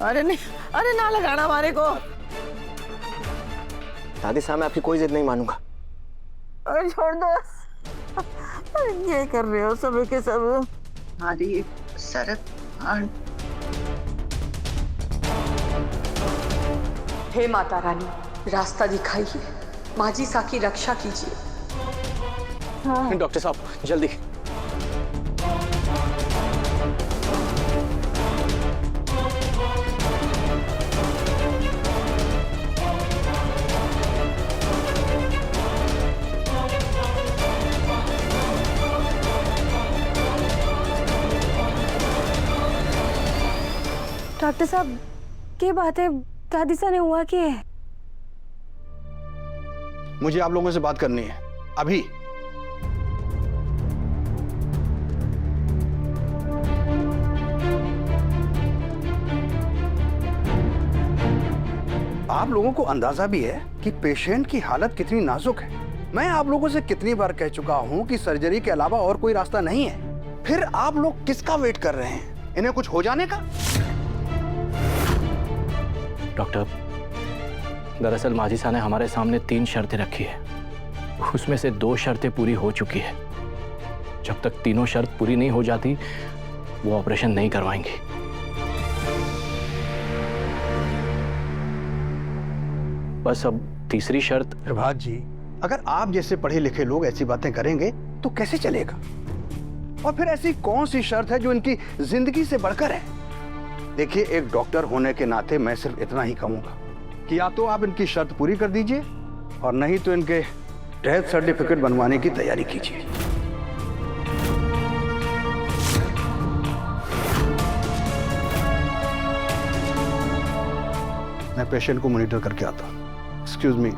अरे नहीं, अरे ना लगाना हमारे को। दादी साहब मैं आपकी कोई जिद नहीं मानूंगा। अरे छोड़ दो। अरे ये कर रहे हो सब के सब। हमारी शरत मान। हे माता रानी, रास्ता दिखाइए, माजी सा की रक्षा कीजिए। डॉक्टर साहब जल्दी। डॉक्टर साहब क्या बात है, दादी सा ने हुआ क्या है? मुझे आप लोगों से बात करनी है अभी। आप लोगों को अंदाजा भी है कि पेशेंट की हालत कितनी नाजुक है। मैं आप लोगों से कितनी बार कह चुका हूं कि सर्जरी के अलावा और कोई रास्ता नहीं है। फिर आप लोग किसका वेट कर रहे हैं? इन्हें कुछ हो जाने का? डॉक्टर, दरअसल माजी साहब ने हमारे सामने 3 शर्तें रखी है, उसमें से 2 शर्तें पूरी हो चुकी है। जब तक तीनों शर्त पूरी नहीं हो जाती वो ऑपरेशन नहीं करवाएंगे। बस अब तीसरी शर्त। प्रभात जी, अगर आप जैसे पढ़े लिखे लोग ऐसी बातें करेंगे तो कैसे चलेगा? और फिर ऐसी कौन सी शर्त है जो इनकी जिंदगी से बढ़कर है? देखिए, एक डॉक्टर होने के नाते मैं सिर्फ इतना ही कहूंगा कि या तो आप इनकी शर्त पूरी कर दीजिए और नहीं तो इनके डेथ सर्टिफिकेट बनवाने की तैयारी कीजिए। मैं पेशेंट को मॉनिटर करके आता हूं। Excuse me.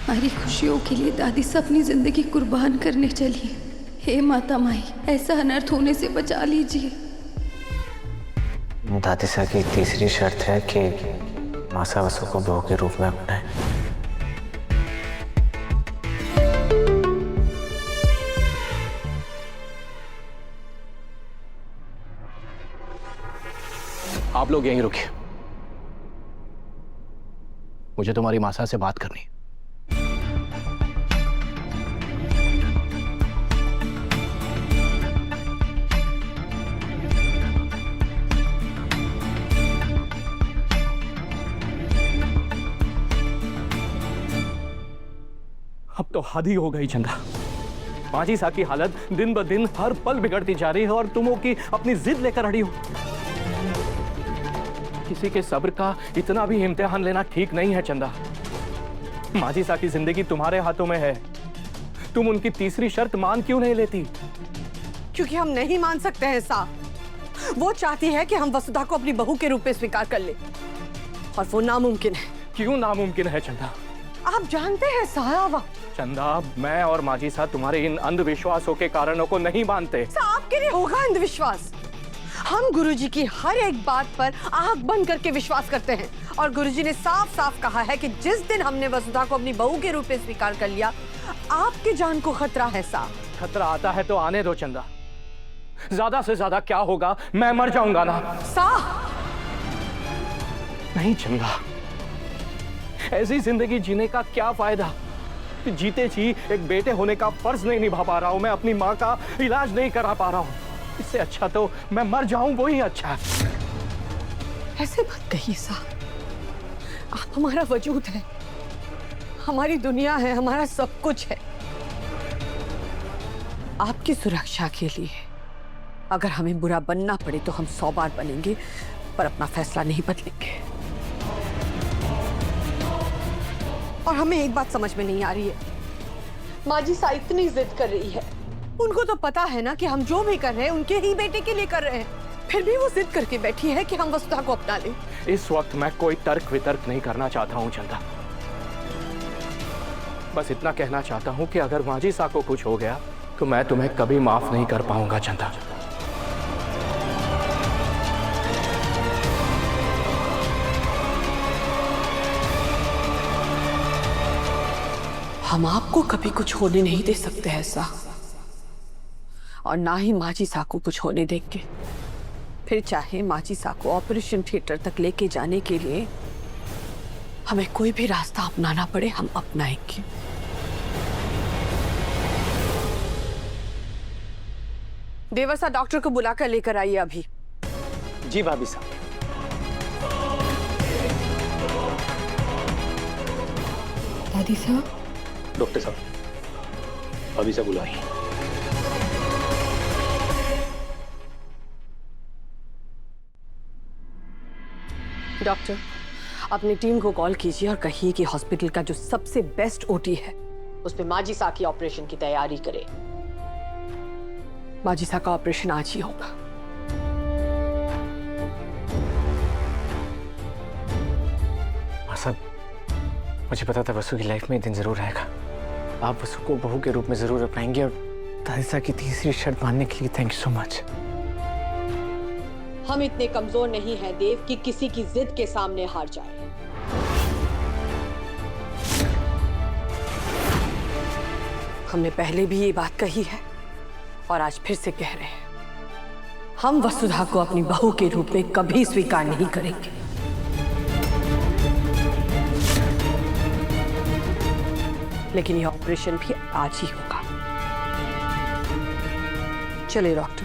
हमारी खुशियों के लिए दादी सा अपनी जिंदगी कुर्बान करने चली। हे माता माई, ऐसा अनर्थ होने से बचा लीजिए। दादी साहब की तीसरी शर्त है कि मासा वसु को बहू के रूप में अपनाएं। आप लोग यहीं रुकिए, मुझे तुम्हारी मासा से बात करनी है। अब तो हद ही हो गई चंदा। माजी साहब की हालत दिन ब दिन हर पल बिगड़ती जा रही है और तुम हो कि अपनी जिद लेकर अड़ी हो। किसी के सब्र का इतना भी इम्तिहान लेना ठीक नहीं है चंदा। माजी साहब की जिंदगी तुम्हारे हाथों में है। तुम उनकी तीसरी शर्त मान क्यों नहीं लेती? क्योंकि हम नहीं मान सकते हैं साहब। वो चाहती है कि हम वसुधा को अपनी बहू के रूप में स्वीकार कर ले, और वो नामुमकिन है। क्यों नामुमकिन है चंदा? आप जानते हैं साहब। चंदा, मैं और माजी साहब तुम्हारे इन अंधविश्वासों के कारणों को नहीं मानते। साहब के लिए होगा अंधविश्वास। हम गुरुजी की हर एक बात पर आंख बंद करके विश्वास करते हैं, और गुरुजी ने साफ साफ कहा है कि जिस दिन हमने वसुधा को अपनी बहू के रूप में स्वीकार कर लिया, आपकी जान को खतरा है साहब। खतरा आता है तो आने दो चंदा। ज्यादा से ज्यादा क्या होगा, मैं मर जाऊंगा ना। साहब नहीं चंदा, ऐसी जिंदगी जीने का क्या फायदा? जीते जी एक बेटे होने का फर्ज नहीं निभा पा रहा हूं, मैं अपनी माँ का इलाज नहीं करा पा रहा हूं। इससे अच्छा तो मैं मर जाऊं, वो ही अच्छा है। ऐसे मत कहिए साहब। आप हमारा वजूद है, हमारी दुनिया है, हमारा सब कुछ है। आपकी सुरक्षा के लिए अगर हमें बुरा बनना पड़े तो हम 100 बार बनेंगे, पर अपना फैसला नहीं बदलेंगे। और हमें एक बात समझ में नहीं आ रही है, माजी सा इतनी जिद कर रही है। उनको तो पता है ना कि हम जो भी कर रहे हैं उनके ही बेटे के लिए कर रहे हैं, फिर भी वो जिद करके बैठी है कि हम वसुधा को अपना लें। इस वक्त मैं कोई तर्क वितर्क नहीं करना चाहता हूं चंदा। बस इतना कहना चाहता हूं कि अगर माजी सा को कुछ हो गया तो मैं तुम्हें कभी माफ नहीं कर पाऊंगा चंदा। हम आपको कभी कुछ होने नहीं दे सकते हैं साहब। और ना ही माजी सा को कुछ होने देंगे। फिर चाहे माजी सा को ऑपरेशन थिएटर तक लेके जाने के लिए हमें कोई भी रास्ता अपनाना पड़े, हम अपनाएंगे। देवर साहब डॉक्टर को बुलाकर लेकर आइए अभी। जी भाभी साहब। दादी साहब, डॉक्टर साहब भाभी साहब बुलाइए। डॉक्टर, अपनी टीम को कॉल कीजिए और कहिए कि हॉस्पिटल का जो सबसे बेस्ट ओटी है उसमें माजी सा की ऑपरेशन की तैयारी करे। माजी सा का ऑपरेशन आज ही होगा। साहब, मुझे पता था वसु की लाइफ में एक दिन जरूर आएगा। आप वसु को बहू के रूप में जरूर अपनाएंगे और दादी साहब की तीसरी शर्त मानने के लिए थैंक यू सो मच। हम इतने कमजोर नहीं हैं देव कि किसी की जिद के सामने हार जाए। हमने पहले भी ये बात कही है और आज फिर से कह रहे हैं, हम वसुधा को अपनी बहू के रूप में कभी स्वीकार नहीं करेंगे। लेकिन यह ऑपरेशन भी आज ही होगा। चलिए डॉक्टर।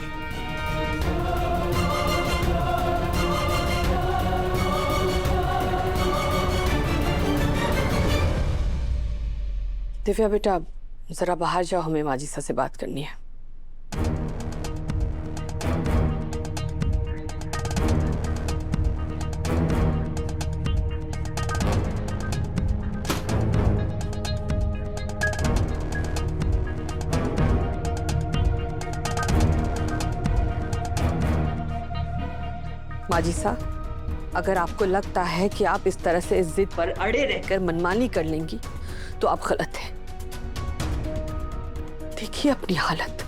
दिव्या बेटा, जरा बाहर जाओ, हमें माजिसा से बात करनी है। माजिसा, अगर आपको लगता है कि आप इस तरह से इस जिद पर अड़े रहकर मनमानी कर लेंगी तो आप गलत हैं। देखिए अपनी हालत,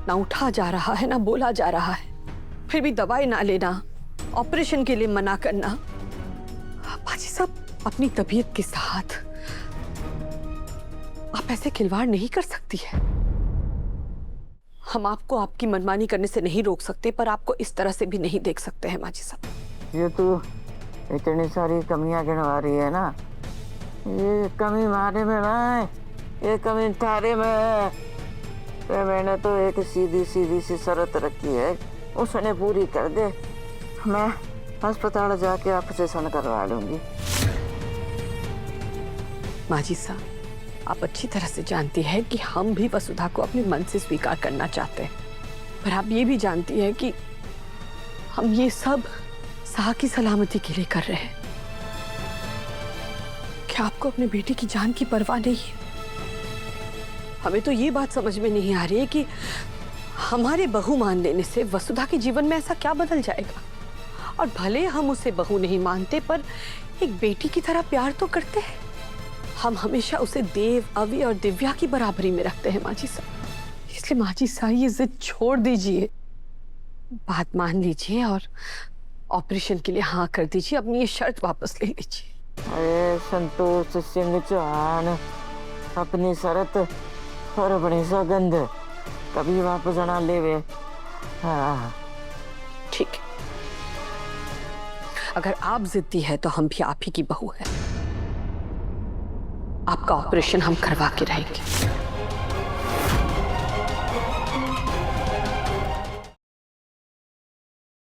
ना उठा जा रहा है ना बोला जा रहा है, फिर भी दवाई ना लेना, ऑपरेशन के लिए मना करना। बाजी साहब, अपनी तबीयत के साथ आप ऐसे खिलवाड़ नहीं कर सकती है। हम आपको आपकी मनमानी करने से नहीं रोक सकते, पर आपको इस तरह से भी नहीं देख सकते हैं माजी साहब। ये तू इतनी सारी कमियां गिनवा रही है ना, ये कमी मारे में ना, ये कमी तारे में है। तो मैंने तो एक सीधी सीधी सी शर्त रखी है, उसने पूरी कर दे, मैं अस्पताल जाके ऑपरेशन करवा लूंगी। माजी साहब, आप अच्छी तरह से जानती हैं कि हम भी वसुधा को अपने मन से स्वीकार करना चाहते हैं, पर आप ये भी जानती हैं कि हम ये सब साह की सलामती के लिए कर रहे हैं। क्या आपको अपने बेटे की जान की परवाह नहीं है? हमें तो ये बात समझ में नहीं आ रही है कि हमारे बहू मान लेने से वसुधा के जीवन में ऐसा क्या बदल जाएगा। और भले हम उसे बहू नहीं मानते, पर एक बेटी की तरह प्यार तो करते हैं। हम हमेशा उसे देव, अवि और दिव्या की बराबरी में रखते हैं माजी साहब। इसलिए माजी साहब, ये जिद छोड़ दीजिए, बात मान लीजिए और ऑपरेशन के लिए हाँ कर दीजिए, अपनी ये शर्त वापस ले लीजिए। अरे संतोष सिंह चौहान, अपनी शर्त और अपनी सौगंध कभी वापस ना लेवे। हाँ ठीक है, अगर आप जिद्दी है तो हम भी आप ही की बहू है। आपका ऑपरेशन हम करवा के रहेंगे।